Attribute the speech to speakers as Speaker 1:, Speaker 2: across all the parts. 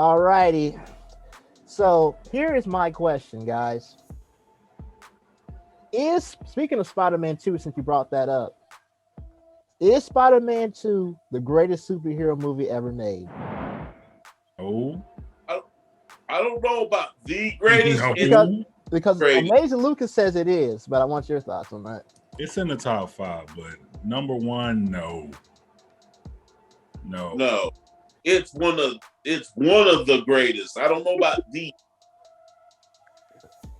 Speaker 1: All righty. So here is my question, guys. Is speaking of Spider-Man 2, since you brought that up, is Spider-Man 2 the greatest superhero movie ever made?
Speaker 2: Oh.
Speaker 3: I don't know about the greatest.
Speaker 1: Because
Speaker 3: greatest.
Speaker 1: Amazing Lucas says it is, but I want your thoughts on that.
Speaker 2: It's in the top 5, but number 1, no.
Speaker 3: It's one of the greatest. I don't know about the.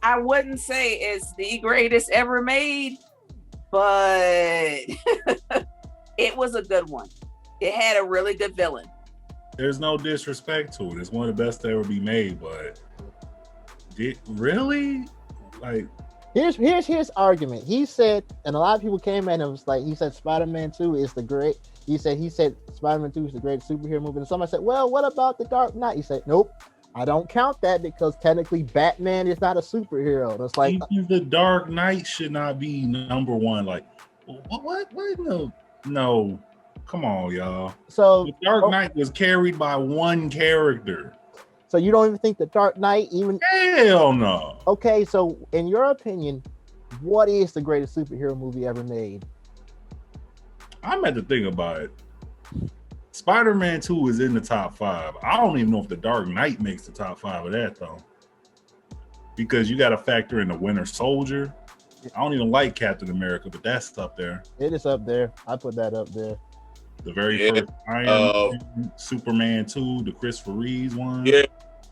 Speaker 4: I wouldn't say it's the greatest ever made, but it was a good one. It had a really good villain.
Speaker 2: There's no disrespect to it. It's one of the best to ever be made, but really? Like,
Speaker 1: here's his argument. He said, and a lot of people came at him and was like, he said Spider-Man 2 is the great. He said Spider-Man 2 is the greatest superhero movie. And somebody said, well, what about The Dark Knight? He said, nope, I don't count that because technically Batman is not a superhero. And it's like,
Speaker 2: even The Dark Knight should not be number 1. Like, what? No. Come on, y'all.
Speaker 1: So
Speaker 2: The Dark Knight was carried by one character.
Speaker 1: So you don't even think The Dark Knight even?
Speaker 2: Hell no.
Speaker 1: Okay, so in your opinion, what is the greatest superhero movie ever made?
Speaker 2: I'm at to think about it. Spider-Man 2 is in the top 5. I don't even know if The Dark Knight makes the top 5 of that though, because you got to factor in the Winter Soldier. I don't even like Captain America, but that's up there.
Speaker 1: It is up there. I put that up there.
Speaker 2: The very first Iron Man, Superman 2, the Christopher Reeves one.
Speaker 3: Yeah,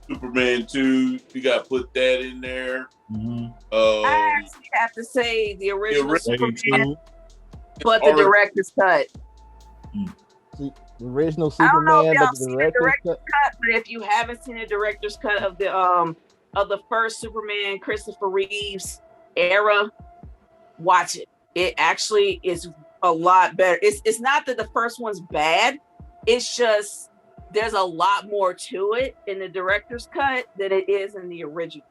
Speaker 3: Superman 2. You got to put that in there.
Speaker 2: Mm-hmm.
Speaker 4: I actually have to say the original Superman,
Speaker 2: 2.
Speaker 4: but the director's cut.
Speaker 1: The original Superman,
Speaker 4: I don't know if y'all
Speaker 1: but the
Speaker 4: seen
Speaker 1: director's cut.
Speaker 4: But if you haven't seen the director's cut of the first Superman Christopher Reeves era, watch it. It actually is a lot better. It's not that the first one's bad. It's just there's a lot more to it in the director's cut than it is in the original.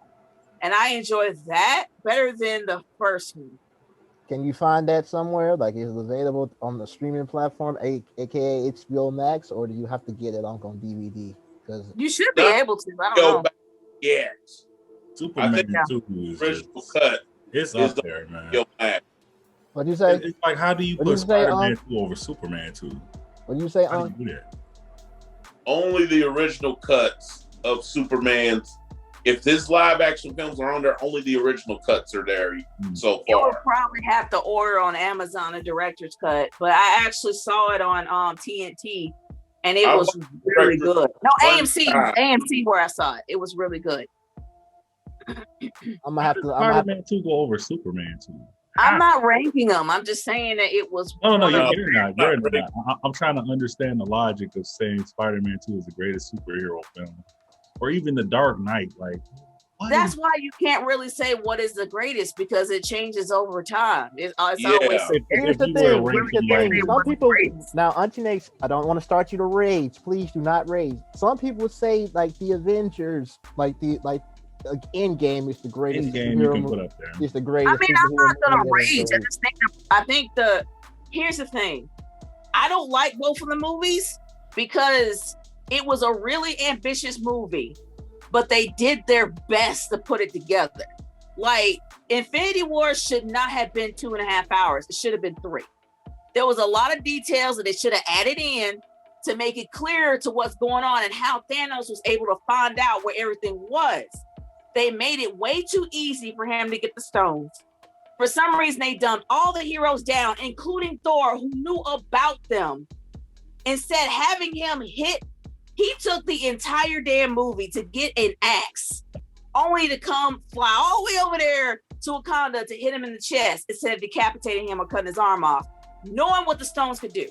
Speaker 4: And I enjoy that better than the first one.
Speaker 1: Can you find that somewhere? Like, is it available on the streaming platform, aka HBO Max, or do you have to get it on DVD? Because
Speaker 4: you should be able to. I don't know.
Speaker 3: Yes.
Speaker 2: Superman 2 is
Speaker 3: original cut.
Speaker 2: It's up there, man.
Speaker 1: What do you say?
Speaker 2: It's like, how do you put Spider-Man 2 over Superman 2?
Speaker 1: What do you say?
Speaker 2: How do you do that?
Speaker 3: Only the original cuts of Superman's. If this live action films are on there, only the original cuts are there so far.
Speaker 4: You would probably have to order on Amazon a director's cut, but I actually saw it on TNT, and it was really good. No, AMC where I saw it. It was really good.
Speaker 1: I'm gonna have to.
Speaker 2: Spider-Man 2 go over Superman 2.
Speaker 4: I'm not ranking them. I'm just saying that it was.
Speaker 2: No, you're not. You're not. I'm trying to understand the logic of saying Spider-Man 2 is the greatest superhero film, or even The Dark Knight. Like,
Speaker 4: that's why you can't really say what is the greatest, because it changes over time. It's always.
Speaker 1: Here's the thing. Some people now, Auntie Nate, I don't want to start you to rage. Please do not rage. Some people say like the Avengers, like Endgame is the greatest superhero movie. It's the greatest.
Speaker 4: I mean, I'm not gonna rage. I think here's the thing. I don't like both of the movies because it was a really ambitious movie, but they did their best to put it together. Like, Infinity War should not have been 2.5 hours. It should have been 3. There was a lot of details that they should have added in to make it clear to what's going on and how Thanos was able to find out where everything was. They made it way too easy for him to get the stones. For some reason, they dumped all the heroes down, including Thor, who knew about them. Instead, having him he took the entire damn movie to get an axe, only to come fly all the way over there to Wakanda to hit him in the chest instead of decapitating him or cutting his arm off, knowing what the stones could do.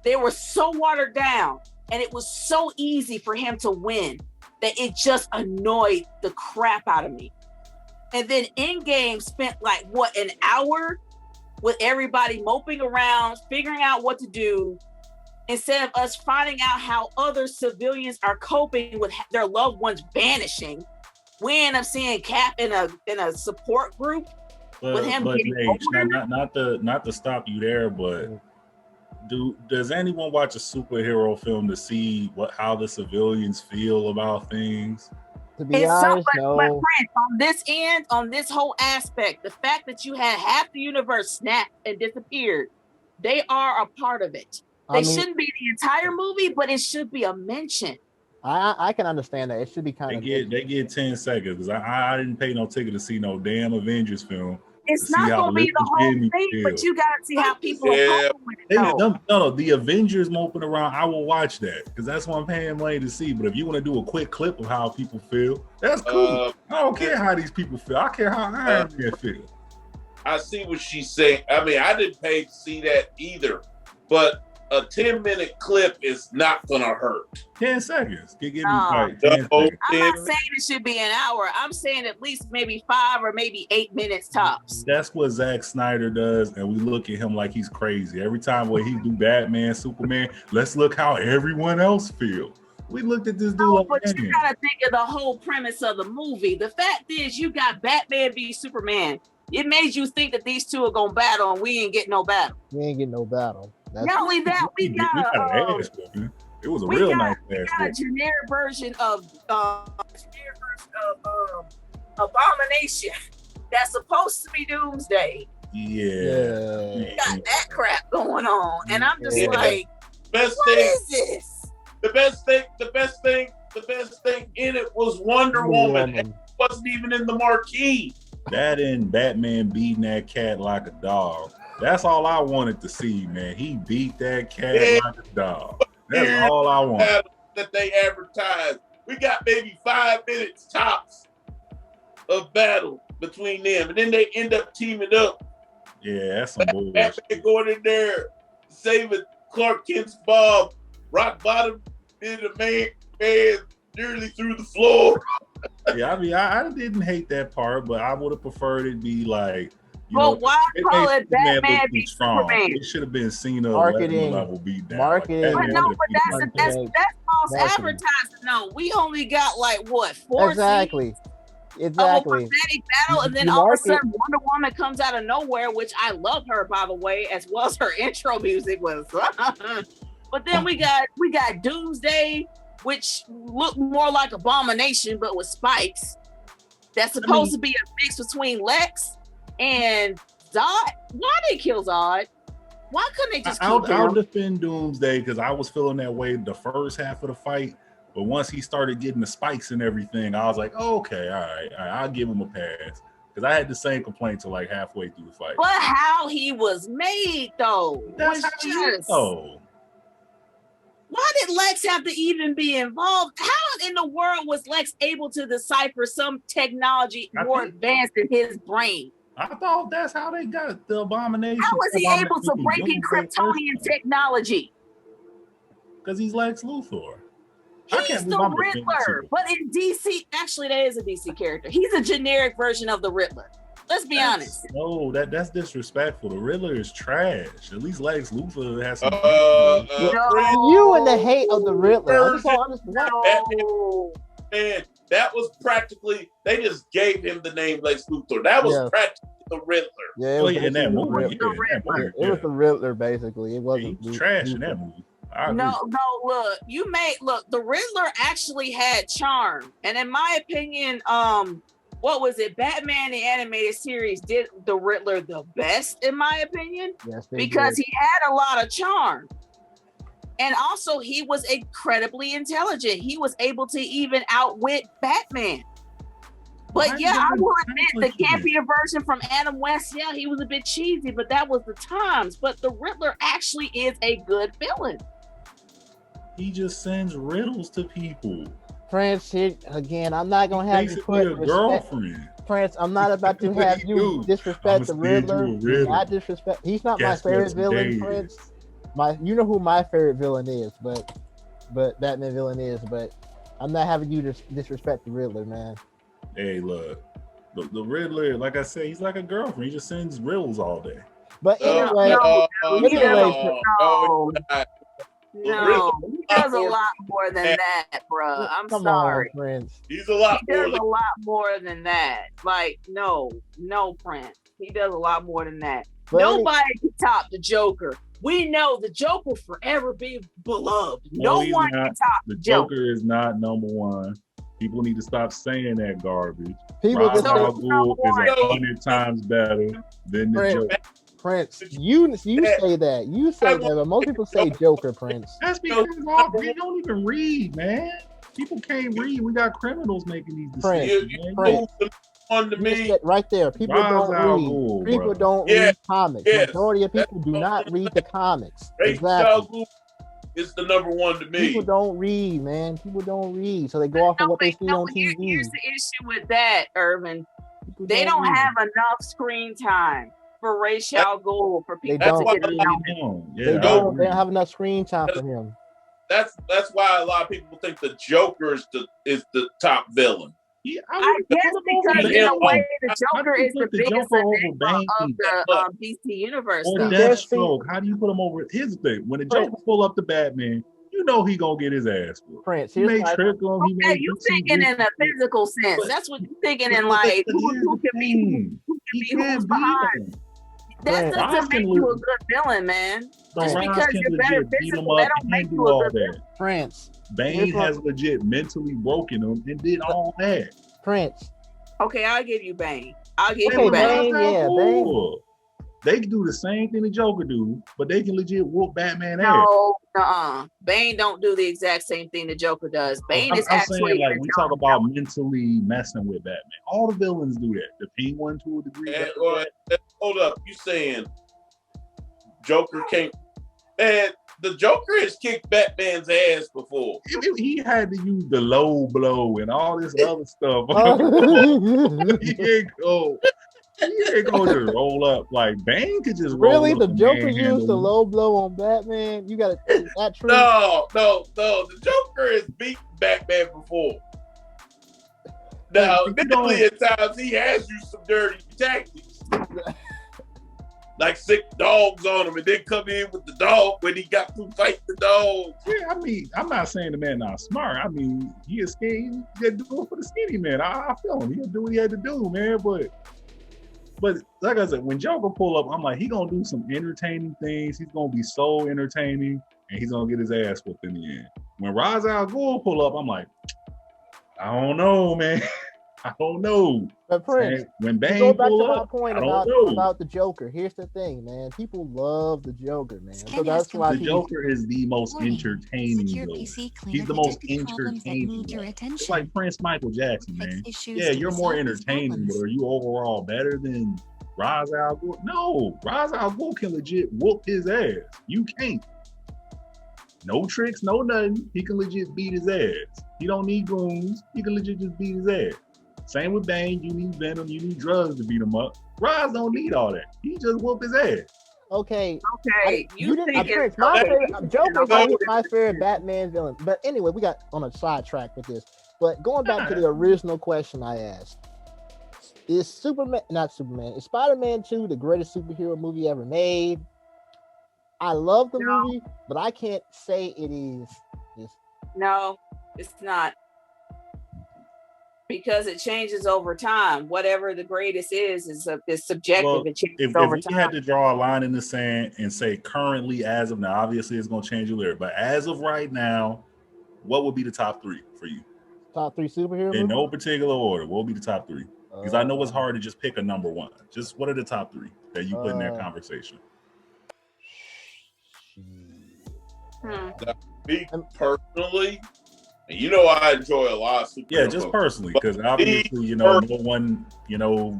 Speaker 4: They were so watered down, and it was so easy for him to win that it just annoyed the crap out of me. And then Endgame spent an hour with everybody moping around, figuring out what to do, instead of us finding out how other civilians are coping with their loved ones vanishing. We end up seeing Cap in a support group with him getting older.
Speaker 2: Not to stop you there, but Does anyone watch a superhero film to see how the civilians feel about things?
Speaker 1: To be honest, no.
Speaker 4: But Prince, on this end, on this whole aspect, the fact that you had half the universe snap and disappeared, they are a part of it. They shouldn't be the entire movie, but it should be a mention.
Speaker 1: I can understand that. It should be kind of.
Speaker 2: They get 10 seconds because I didn't pay no ticket to see no damn Avengers film.
Speaker 4: It's not going to be the whole thing, but you got to see how people are coping with it.
Speaker 2: No, the Avengers moping around, I will watch that because that's what I'm paying money to see. But if you want to do a quick clip of how people feel, that's cool. I don't care how these people feel. I care how Iron Man feel.
Speaker 3: I see what she's saying. I mean, I didn't pay to see that either, but a 10-minute clip is not gonna hurt.
Speaker 2: 10 seconds.
Speaker 4: I'm not saying it should be an hour. I'm saying at least maybe 5 or maybe 8 minutes tops.
Speaker 2: That's what Zack Snyder does, and we look at him like he's crazy. Every time when he do Batman, Superman, let's look how everyone else feel. We looked at this dude
Speaker 4: but you gotta think of the whole premise of the movie. The fact is you got Batman v Superman. It made you think that these two are gonna battle, and we ain't getting no battle. Not only that, we got an ass whooping.
Speaker 2: It was a real nice ass
Speaker 4: whooping. We got a generic version of Abomination that's supposed to be Doomsday.
Speaker 2: Yeah.
Speaker 4: We got that crap going on, and I'm just like,
Speaker 3: what
Speaker 4: is this?
Speaker 3: The best thing in it was Wonder Woman. It wasn't even in the marquee.
Speaker 2: That and Batman beating that cat like a dog. That's all I wanted to see, man. He beat that cat like a dog. That's all I wanted.
Speaker 3: That they advertised. We got maybe 5 minutes tops of battle between them, and then they end up teaming up.
Speaker 2: Yeah, that's some bullshit.
Speaker 3: Batman going in there, saving Clark Kent's Bob, rock bottom, in the man nearly through the floor.
Speaker 2: Yeah, I mean, I didn't hate that part, but I would have preferred it be like,
Speaker 4: why call it Batman v Superman?
Speaker 2: It should have been Cena level beat down.
Speaker 1: Marketing.
Speaker 4: But that's false advertising. No, we only got like what 4
Speaker 1: exactly.
Speaker 4: Of a pathetic battle, and then all of a sudden Wonder Woman comes out of nowhere, which I love her, by the way, as well as her intro music was. But then we got Doomsday, which looked more like Abomination, but with spikes. That's supposed to be a mix between Lex and Zod. Why they kill Zod? Why couldn't they just kill him?
Speaker 2: I'll defend Doomsday because I was feeling that way the first half of the fight. But once he started getting the spikes and everything, I was like, okay, all right, I'll give him a pass. Because I had the same complaint till like halfway through the fight.
Speaker 4: But how he was made, though.
Speaker 2: That's
Speaker 4: why did Lex have to even be involved? How in the world was Lex able to decipher some technology more advanced than his brain?
Speaker 2: I thought that's how they got the Abomination.
Speaker 4: How was he able to break in Kryptonian technology?
Speaker 2: Because he's Lex Luthor.
Speaker 4: He's the Riddler, but in DC, actually, that is a DC character. He's a generic version of the Riddler. Let's be honest.
Speaker 2: No, that's disrespectful. The Riddler is trash. At least Lex Luthor has some.
Speaker 1: You and the hate of the Riddler.
Speaker 3: Man, that was practically, they just gave him the name Lex Luthor. That was practically the Riddler.
Speaker 1: Yeah, it was
Speaker 2: in that movie.
Speaker 1: It was the Riddler, basically. It wasn't.
Speaker 2: He was trash in that movie.
Speaker 4: No, look, the Riddler actually had charm. And in my opinion, what was it? Batman the animated series did the Riddler the best, in my opinion.
Speaker 1: Yes,
Speaker 4: because he had a lot of charm. And also he was incredibly intelligent. He was able to even outwit Batman. But I will admit the campier version from Adam West, he was a bit cheesy, but that was the times. But the Riddler actually is a good villain.
Speaker 2: He just sends riddles to people.
Speaker 1: Prince, again, I'm not gonna have you put
Speaker 2: a girlfriend.
Speaker 1: Prince, I'm not about to have you disrespect the Riddler. Not disrespect. He's not my favorite villain, Prince. You know who my favorite villain is, but Batman villain is. But I'm not having you disrespect the Riddler, man.
Speaker 2: Hey, look, the Riddler, like I said, he's like a girlfriend. He just sends riddles all day.
Speaker 1: But anyway,
Speaker 4: No, he does a lot more than that, bro. I'm sorry.
Speaker 1: On, Prince.
Speaker 3: He does a
Speaker 4: lot more than that. Like, no, Prince. He does a lot more than that. But nobody can top the Joker. we know the Joker will forever be beloved.
Speaker 2: No,
Speaker 4: No
Speaker 2: he's
Speaker 4: one
Speaker 2: not.
Speaker 4: can top
Speaker 2: The
Speaker 4: Joker.
Speaker 2: Joker is not number one. People need to stop saying that garbage.
Speaker 1: People
Speaker 2: Ra's
Speaker 1: just
Speaker 2: al
Speaker 1: say,
Speaker 2: Ghul is
Speaker 3: number one.
Speaker 2: 100 times better than the
Speaker 1: Prince,
Speaker 2: Joker.
Speaker 1: Prince, you say that. You say that, but most people say Joker, Prince.
Speaker 2: That's because they don't even read, man. People can't read. We got criminals making these
Speaker 1: Prince,
Speaker 2: decisions. man.
Speaker 1: Prince.
Speaker 3: On to
Speaker 1: You
Speaker 3: me.
Speaker 1: said right there. People
Speaker 2: Ra's
Speaker 1: don't
Speaker 2: al
Speaker 1: read.
Speaker 2: Ghul,
Speaker 1: People
Speaker 2: bro.
Speaker 1: don't
Speaker 3: Yes,
Speaker 1: read comics.
Speaker 3: yes.
Speaker 1: Majority of people do not read the comics.
Speaker 3: Ra's al
Speaker 1: Exactly.
Speaker 3: Ghul is the number one to me.
Speaker 1: People don't read, man. People don't read, so they go off of what they see on TV.
Speaker 4: Here's the issue with that, Irvin.
Speaker 1: People
Speaker 4: They don't
Speaker 1: read.
Speaker 4: have enough screen time for Ra's al Ghul for people
Speaker 1: don't.
Speaker 4: to get to know.
Speaker 1: They don't have enough screen time for him.
Speaker 3: That's why a lot of people think the Joker is the top villain.
Speaker 2: Yeah,
Speaker 4: I guess because in a way the Joker is the biggest
Speaker 2: Joker over
Speaker 4: enigma of the DC universe.
Speaker 2: Or
Speaker 4: though.
Speaker 2: Deathstroke. How do you put him over? Here's the thing: when the Joker pull up the Batman, you know he gonna get his ass whooped.
Speaker 1: Prince,
Speaker 2: He may trick him. He may
Speaker 4: you thinking in a physical sense. That's what you're thinking in, like who can be who's behind. That doesn't make you a good villain, man. Just because you're better physical, that don't make you a good villain.
Speaker 1: Prince.
Speaker 2: Bane has legit mentally broken him and did all that.
Speaker 1: Prince.
Speaker 4: Okay, I'll give you Bane. I'll give
Speaker 1: Okay,
Speaker 4: you Bane.
Speaker 1: Bane.
Speaker 2: They can do the same thing the Joker do, but they can legit whoop Batman ass.
Speaker 4: No, Bane don't do the exact same thing the Joker does. Bane is
Speaker 2: I'm
Speaker 4: actually
Speaker 2: saying, like, we talk about mentally messing with Batman. All the villains do that. The Penguin to a degree.
Speaker 3: Hold up, you saying Joker can't? Man, the Joker has kicked Batman's ass before.
Speaker 2: He had to use the low blow and all this other stuff. He ain't going to roll up like Bane could just roll
Speaker 1: really.
Speaker 2: up.
Speaker 1: The Joker used the low blow on Batman. You got to that true.
Speaker 3: No. The Joker has beaten Batman before. Now, admittedly, at times he has used some dirty tactics, like sick dogs on him, and then come in with the dog when he got to fight the dog.
Speaker 2: Yeah, I mean, I'm not saying the man not smart. I mean, he is skinny. He had to do it for the skinny man. I feel him. He had to do what he had to do, man. But like I said, when Joker pull up, I'm like, he gonna do some entertaining things. He's gonna be so entertaining, and he's gonna get his ass whooped in the end. When Ra's al Ghul pull up, I'm like, I don't know, man. I don't know.
Speaker 1: But Prince,
Speaker 2: when Bane
Speaker 1: go back
Speaker 2: pull
Speaker 1: to my
Speaker 2: up,
Speaker 1: point about the Joker. Here's the thing, man. People love the Joker, man. So that's why
Speaker 2: the Joker is the most entertaining. He's the most entertaining. It's like Prince Michael Jackson, man. Yeah, you're more entertaining, but are you overall better than Ra's al Ghul? No, Ra's al Ghul can legit whoop his ass. You can't. No tricks, no nothing. He can legit beat his ass. He don't need goons. He can legit just beat his ass. Same with Bane. You need venom. You need drugs to beat him up. Ra's don't need all that. He just whoop his ass.
Speaker 1: Okay.
Speaker 4: You didn't.
Speaker 1: Prince, my favorite Joker is my favorite Batman villain. But anyway, we got on a sidetrack with this. But going back to the original question I asked, is Spider-Man 2 the greatest superhero movie ever made? I love the movie, but I can't say it is.
Speaker 4: No, it's not. Because it changes over time. Whatever the greatest is subjective.
Speaker 2: Well,
Speaker 4: it changes
Speaker 2: if
Speaker 4: over
Speaker 2: we
Speaker 4: time.
Speaker 2: had to draw a line in the sand and say currently, as of now, obviously it's going to change later, but as of right now, what would be the top three for you?
Speaker 1: Top three superhero
Speaker 2: in
Speaker 1: movies?
Speaker 2: no particular order. What would be the top three? Because I know it's hard to just pick a number one. Just what are the top three that you put in that conversation?
Speaker 3: Me personally, and you know I enjoy a lot of superhero.
Speaker 2: Yeah, just personally, because obviously, no one,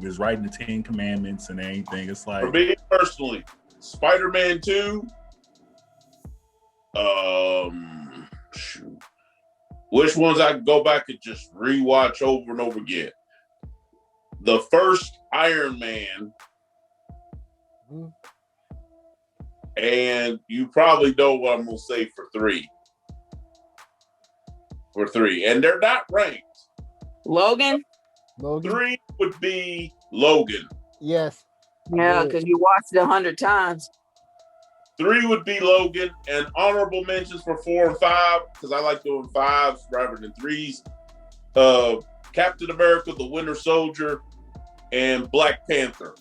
Speaker 2: is writing the 10 Commandments and anything. It's like,
Speaker 3: for me personally, Spider-Man 2. Which ones I can go back and just rewatch over and over again? The first Iron Man. And you probably know what I'm going to say for three. And they're not ranked.
Speaker 4: Logan?
Speaker 3: 3 would be Logan.
Speaker 1: Yes.
Speaker 4: Yeah, because you watched it 100 times.
Speaker 3: 3 would be Logan, and honorable mentions for 4 and 5, because I like doing 5s rather than 3s. Captain America, the Winter Soldier, and Black Panther.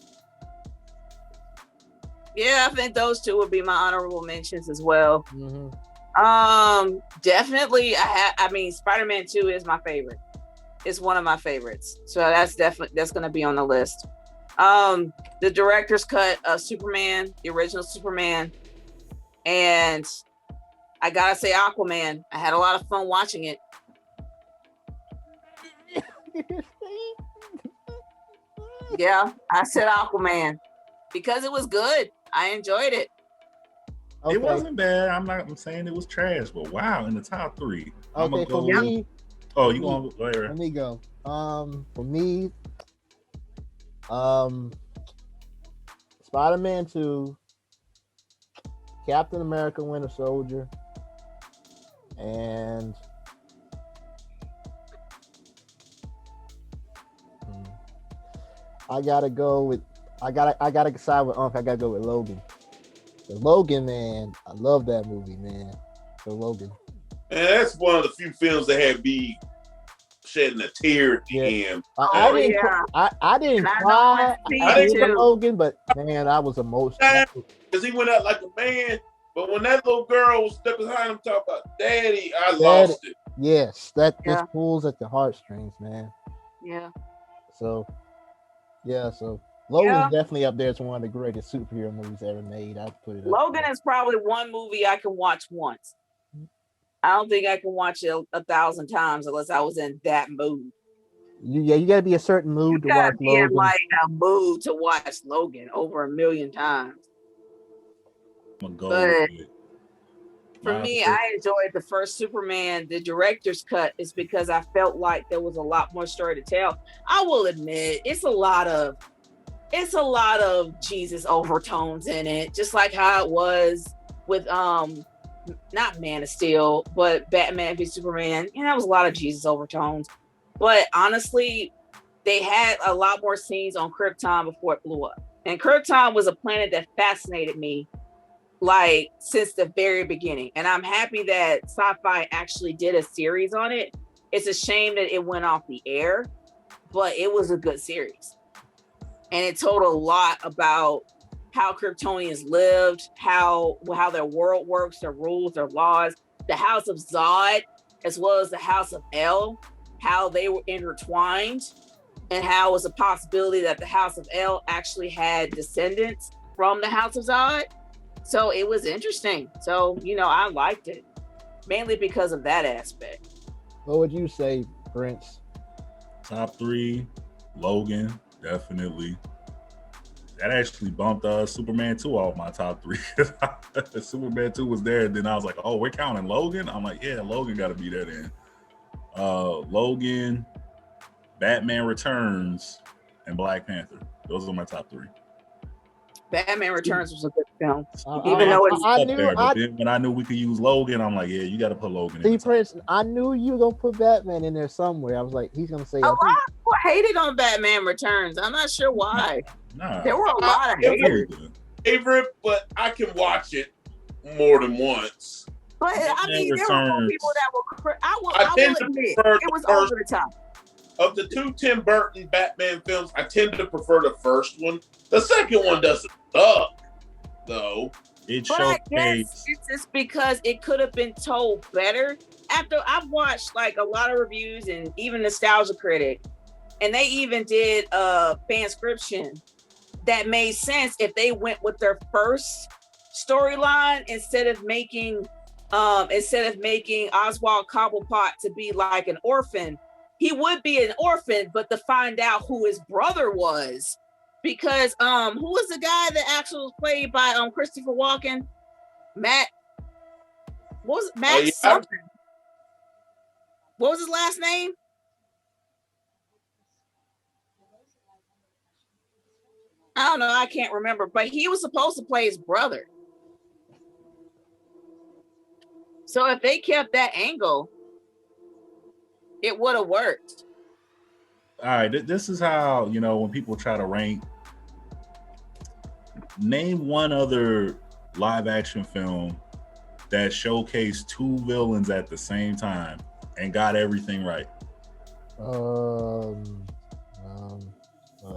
Speaker 4: Yeah, I think those two would be my honorable mentions as well.
Speaker 1: Mm-hmm.
Speaker 4: Definitely. I mean, Spider-Man 2 is my favorite. It's one of my favorites. So that's going to be on the list. The director's cut of Superman, the original Superman, and I gotta say Aquaman. I had a lot of fun watching it. Yeah, I said Aquaman because it was good. I enjoyed it.
Speaker 1: Okay.
Speaker 2: It wasn't bad. I'm saying it was trash, but wow, in the top 3.
Speaker 1: Okay, for me.
Speaker 2: Oh, you going to go ahead?
Speaker 1: Let me go. For me, Spider-Man 2, Captain America: Winter Soldier, and I gotta decide with Unc. I gotta go with Logan. The Logan, man, I love that movie, man. So Logan.
Speaker 3: And that's one of the few films that had me shedding a tear at the end.
Speaker 1: I didn't cry. I didn't Logan, but man, I was emotional.
Speaker 3: Because he went out like a man, but when that little girl was stuck behind him talking about Daddy, I lost it.
Speaker 1: Yes, that just pulls at the heartstrings, man.
Speaker 4: Yeah.
Speaker 1: So Logan's definitely up there as one of the greatest superhero movies ever made. I'd put it.
Speaker 4: Logan is probably one movie I can watch once. I don't think I can watch it 1,000 times unless I was in that mood.
Speaker 1: You got to be a certain mood to watch Logan.
Speaker 4: In like a mood to watch Logan over 1,000,000 times. But for me, I enjoyed the first Superman. The director's cut is because I felt like there was a lot more story to tell. I will admit, it's a lot of Jesus overtones in it, just like how it was with not Man of Steel, but Batman v Superman. That was a lot of Jesus overtones. But honestly, they had a lot more scenes on Krypton before it blew up. And Krypton was a planet that fascinated me like since the very beginning. And I'm happy that Sci-Fi actually did a series on it. It's a shame that it went off the air, but it was a good series. And it told a lot about how Kryptonians lived, how their world works, their rules, their laws, the House of Zod, as well as the House of El, how they were intertwined, and how it was a possibility that the House of El actually had descendants from the House of Zod. So it was interesting. So, I liked it, mainly because of that aspect.
Speaker 1: What would you say, Prince?
Speaker 2: Top 3, Logan, definitely. That actually bumped Superman 2 off my top 3. Superman 2 was there, then I was like, oh, we're counting Logan? I'm like, yeah, Logan got to be there then. Logan, Batman Returns, and Black Panther. Those are my top 3.
Speaker 4: Batman Returns was a good film.
Speaker 2: Even though it's up there, but then when I knew we could use Logan, I'm like, yeah, you got to put Logan in.
Speaker 1: See, Prince, I knew you were going to put Batman in there somewhere. I was like, he's going to say...
Speaker 4: A lot of people hated on Batman Returns. I'm not sure why.
Speaker 2: Nah.
Speaker 4: There were a lot of haters.
Speaker 3: Favorite, but I can watch it more than once.
Speaker 4: But, I mean, there were more people that were... I will admit, it was over the top.
Speaker 3: Of the 2 Tim Burton Batman films, I tend to prefer the first one. The second one doesn't suck, though.
Speaker 4: But I guess it's just because it could have been told better. After I've watched like a lot of reviews and even Nostalgia Critic, and they even did a fanscription that made sense if they went with their first storyline instead of making Oswald Cobblepot to be like an orphan. He would be an orphan, but to find out who his brother was, because who was the guy that actually was played by Christopher Walken? Matt something. What was his last name? I don't know. I can't remember, but he was supposed to play his brother. So if they kept that angle, it would have worked.
Speaker 2: All right, this is how, when people try to rank, name one other live action film that showcased 2 villains at the same time and got everything right.
Speaker 1: I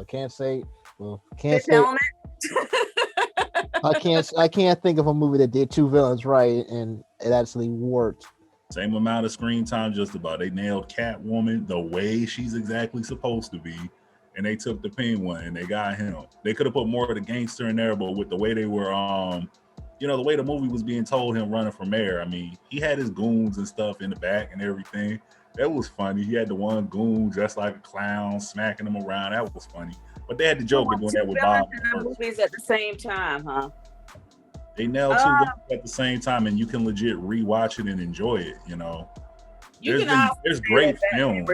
Speaker 1: can't say. Well, can't say. I can't think of a movie that did two villains right and it actually worked.
Speaker 2: Same amount of screen time, just about. They nailed Catwoman the way she's exactly supposed to be, and they took the Penguin and they got him. They could have put more of the gangster in there, but with the way they were, the way the movie was being told, him running for mayor. I mean, he had his goons and stuff in the back and everything. That was funny. He had the one goon dressed like a clown, smacking him around. That was funny. But they had the Joker doing that with Bob.
Speaker 4: Movies at the same time, huh?
Speaker 2: They nailed two villains at the same time, and you can legit rewatch it and enjoy it. There's great films.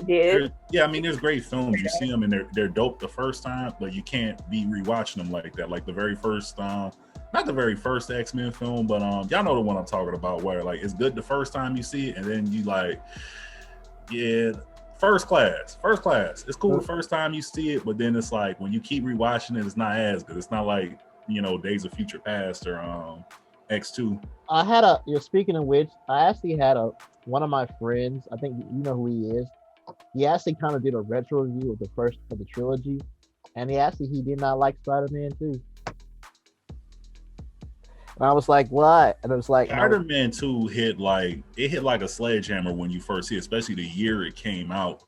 Speaker 2: There's great films. You see them and they're dope the first time, but you can't be rewatching them like that. Like the very first, not the very first X-Men film, but y'all know the one I'm talking about, where like it's good the first time you see it, and then you like, yeah. First class. It's cool the first time you see it, but then it's like when you keep rewatching it, it's not as good. It's not like Days of Future Past or X2.
Speaker 1: You're speaking of which, I actually had one of my friends. I think you know who he is. He actually kind of did a retro review of the first of the trilogy, and he did not like Spider-Man 2. And I was like, what? And it was like
Speaker 2: Spider-Man 2 hit like a sledgehammer when you first see it, especially the year it came out.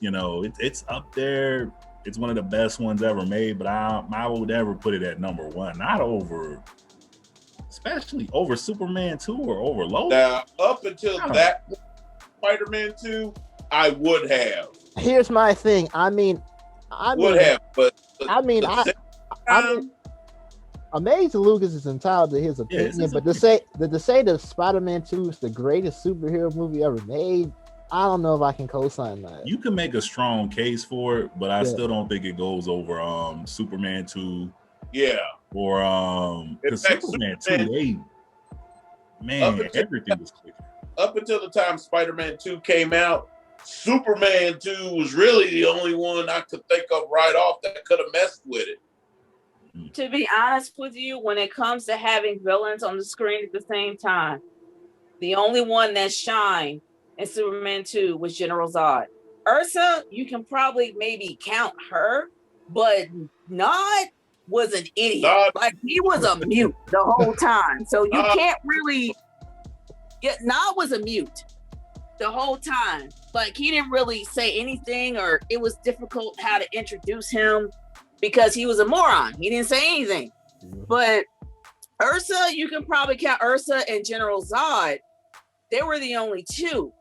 Speaker 2: It's up there. It's one of the best ones ever made, but I would never put it at number one. Not over, especially over Superman 2 or over Logan.
Speaker 3: Now, up until that Spider-Man 2, I would have.
Speaker 1: Here's my thing. Amazing Lucas is entitled to his opinion, but to say that Spider-Man 2 is the greatest superhero movie ever made, I don't know if I can co-sign that.
Speaker 2: You can make a strong case for it, but I still don't think it goes over Superman 2.
Speaker 3: Yeah.
Speaker 2: Or Superman 2, everything was clicking.
Speaker 3: Up until the time Spider-Man 2 came out, Superman 2 was really the only one I could think of right off that could have messed with it.
Speaker 4: To be honest with you, when it comes to having villains on the screen at the same time, the only one that shined in Superman 2 was General Zod. Ursa, you can probably maybe count her, but Nod was an idiot. Like, he was a mute the whole time. So you can't really get Nod was a mute the whole time. Like, he didn't really say anything, or it was difficult how to introduce him because he was a moron. He didn't say anything. But Ursa, you can probably count Ursa and General Zod. They were the only two.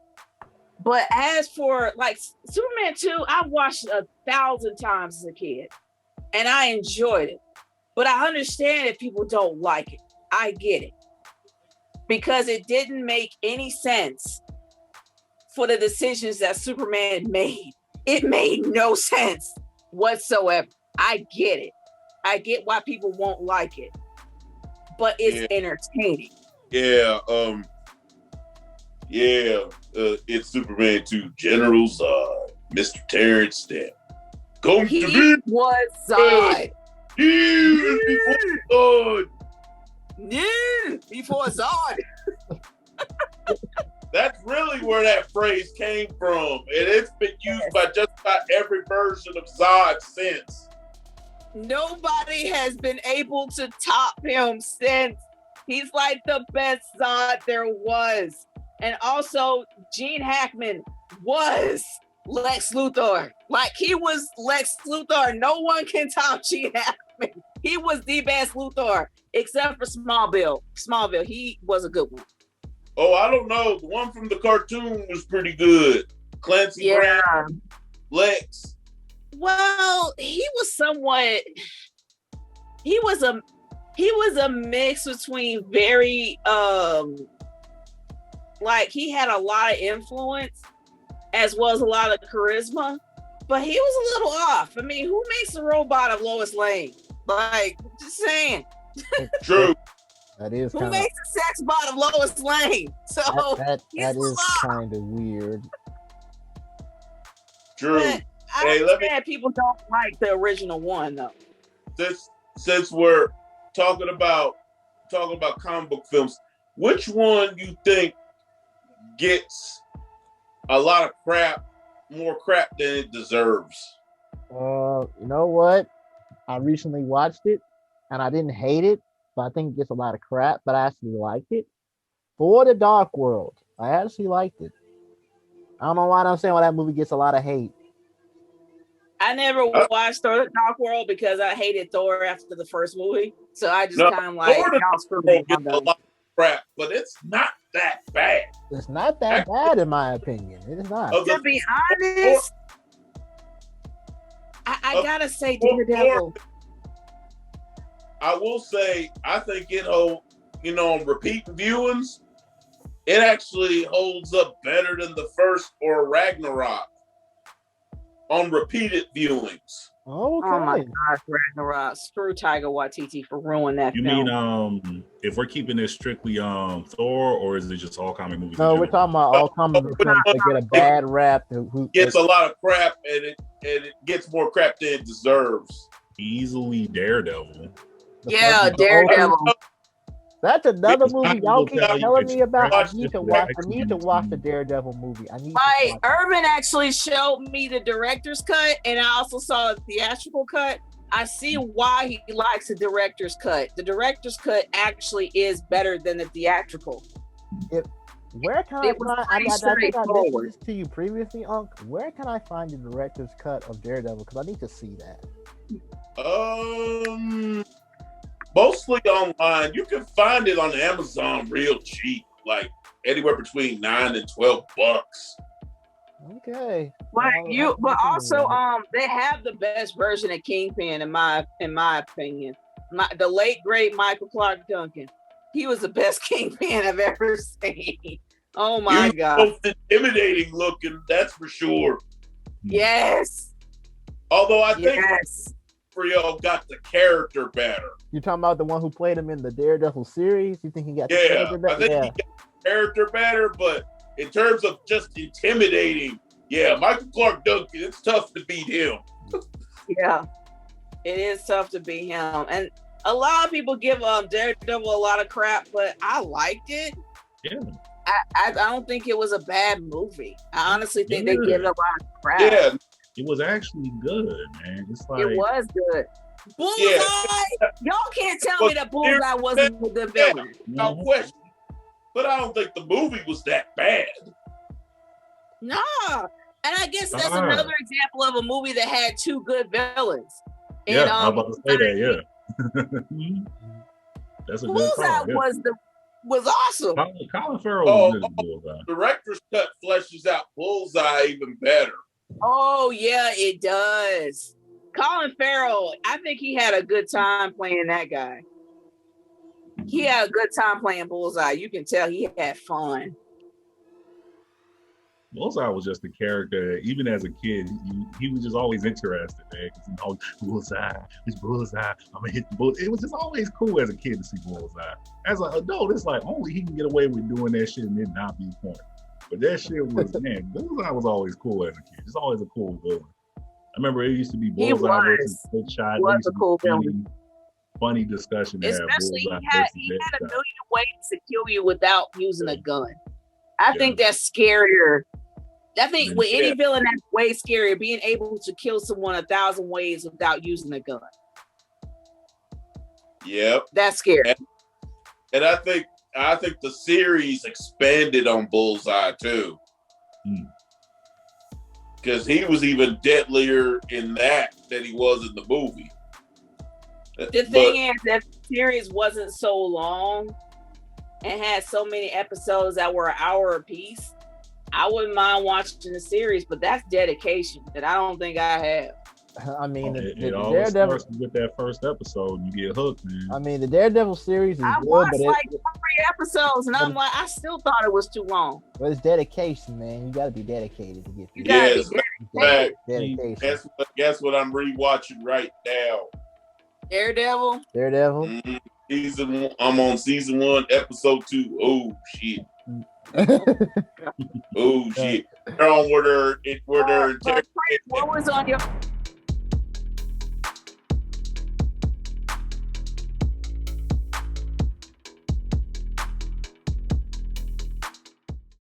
Speaker 4: But as for like Superman 2, I watched 1,000 times as a kid and I enjoyed it. But I understand if people don't like it. I get it. Because it didn't make any sense for the decisions that Superman made. It made no sense whatsoever. I get it. I get why people won't like it. But it's entertaining.
Speaker 3: It's Superman 2, General Zod, Mr. Terrence Stamp.
Speaker 4: He was Zod. Before Zod.
Speaker 3: That's really where that phrase came from. And it's been used by just about every version of Zod since.
Speaker 4: Nobody has been able to top him since. He's like the best Zod there was. And also, Gene Hackman was Lex Luthor. Like, he was Lex Luthor. No one can top Gene Hackman. He was the best Luthor, except for Smallville. He was a good one.
Speaker 3: Oh, I don't know. The one from the cartoon was pretty good. Clancy Brown, Lex.
Speaker 4: Well, he was a mix between very like, he had a lot of influence as well as a lot of charisma, but he was a little off. I mean, who makes a robot of Lois Lane? Like, just saying.
Speaker 3: True.
Speaker 1: That is
Speaker 4: who makes a sex bot of Lois Lane? So
Speaker 1: that is kind of weird.
Speaker 3: True.
Speaker 4: But I understand people don't like the original one though.
Speaker 3: Since we're talking about comic book films, which one you think gets a lot of more crap than it deserves?
Speaker 1: You know what? I recently watched it, and I didn't hate it, but I think it gets a lot of crap. But I actually liked it. For the Dark World, I actually liked it. I don't know why I'm saying why that movie gets a lot of hate.
Speaker 4: I never watched Thor: The Dark World because I hated Thor after the first movie. So I just kind of like,
Speaker 3: Thor: The
Speaker 4: y'all screw
Speaker 3: Dark
Speaker 4: me.
Speaker 3: World gets a lot of crap, but it's not that bad.
Speaker 1: It's not that bad in my opinion. It is not.
Speaker 4: To be honest, I gotta say Daredevil.
Speaker 3: I will say, I think on repeat viewings, it actually holds up better than the first or Ragnarok on repeated viewings.
Speaker 1: Okay.
Speaker 4: Oh my gosh, Ragnarok! Screw Taika Waititi for ruining that film.
Speaker 2: Mean if we're keeping it strictly Thor, or is it just all comic movies?
Speaker 1: No, we're talking about all comic films that get a bad rap. Who
Speaker 3: gets a lot of crap, and it gets more crap than it deserves.
Speaker 2: Easily Daredevil.
Speaker 4: Yeah, Daredevil.
Speaker 1: That's another movie y'all keep telling me about. I
Speaker 2: need
Speaker 1: to watch the Daredevil movie.
Speaker 4: Urban actually showed me the director's cut, and I also saw the theatrical cut. I see why he likes the director's cut. The director's cut actually is better than the theatrical.
Speaker 1: Where can I find? I think I mentioned this to you previously, Unc. Where can I find the director's cut of Daredevil? Because I need to see that.
Speaker 3: Mostly online. You can find it on Amazon real cheap, like anywhere between $9 and $12.
Speaker 1: Okay.
Speaker 4: But also they have the best version of Kingpin in my opinion. The late great Michael Clark Duncan. He was the best Kingpin I've ever seen. Oh my God.
Speaker 3: Most intimidating looking, that's for sure.
Speaker 4: Yes.
Speaker 3: Although I think Rio got the character better.
Speaker 1: You're talking about the one who played him in the Daredevil series? You think he got the character better?
Speaker 3: I think he got the character better, but in terms of just intimidating, Michael Clark Duncan, it's tough to beat him.
Speaker 4: Yeah, it is tough to beat him. And a lot of people give Daredevil a lot of crap, but I liked it.
Speaker 2: Yeah.
Speaker 4: I don't think it was a bad movie. I honestly think they give it a lot of crap.
Speaker 2: Yeah. It was actually good, man. It's like,
Speaker 4: it was good. Bullseye! Y'all can't tell me that Bullseye wasn't a good villain.
Speaker 3: No question. But I don't think the movie was that bad.
Speaker 4: Nah. And I guess that's another example of a movie that had two good villains. And,
Speaker 2: I'm about to say that, That's a
Speaker 4: Bullseye
Speaker 2: good call,
Speaker 4: was awesome.
Speaker 2: Colin Farrell was good Bullseye.
Speaker 3: Director's cut fleshes out Bullseye even better.
Speaker 4: Oh, yeah, it does. Colin Farrell, I think he had a good time playing that guy. He had a good time playing Bullseye. You can tell he had fun.
Speaker 2: Bullseye was just a character. Even as a kid, he was just always interested, man. Bullseye, it's Bullseye. I'm gonna hit the bull. It was just always cool as a kid to see Bullseye. As an adult, it's like only he can get away with doing that shit and then not be funny. But that shit was, man, Bullseye was always cool as a kid. It's always a cool villain. I remember it used to be Bullseye versus Big Shot.
Speaker 4: He was a cool villain.
Speaker 2: Funny discussion.
Speaker 4: Especially he had a million ways to kill you without using a gun. I think that's scarier. I think with any villain, that's way scarier, being able to kill someone 1,000 ways without using a gun.
Speaker 3: Yep.
Speaker 4: That's scary.
Speaker 3: And I think the series expanded on Bullseye too. Because he was even deadlier in that than he was in the movie.
Speaker 4: The thing is that the series wasn't so long and had so many episodes that were an hour apiece. I wouldn't mind watching the series, but that's dedication that I don't think I have.
Speaker 1: I mean,
Speaker 2: it always starts with that first episode. You get hooked, man.
Speaker 1: I mean, the Daredevil series is
Speaker 4: I
Speaker 1: good,
Speaker 4: watched
Speaker 1: but
Speaker 4: like 3 episodes, and I'm like, I still thought it was too long.
Speaker 1: But it's dedication, man. You got to be dedicated to get through.
Speaker 4: You got to be
Speaker 3: dedicated. Guess what I'm rewatching right now?
Speaker 4: Daredevil.
Speaker 3: Mm-hmm. I'm on season 1, episode 2. Oh shit. Oh shit. They're on where they're
Speaker 4: what was on your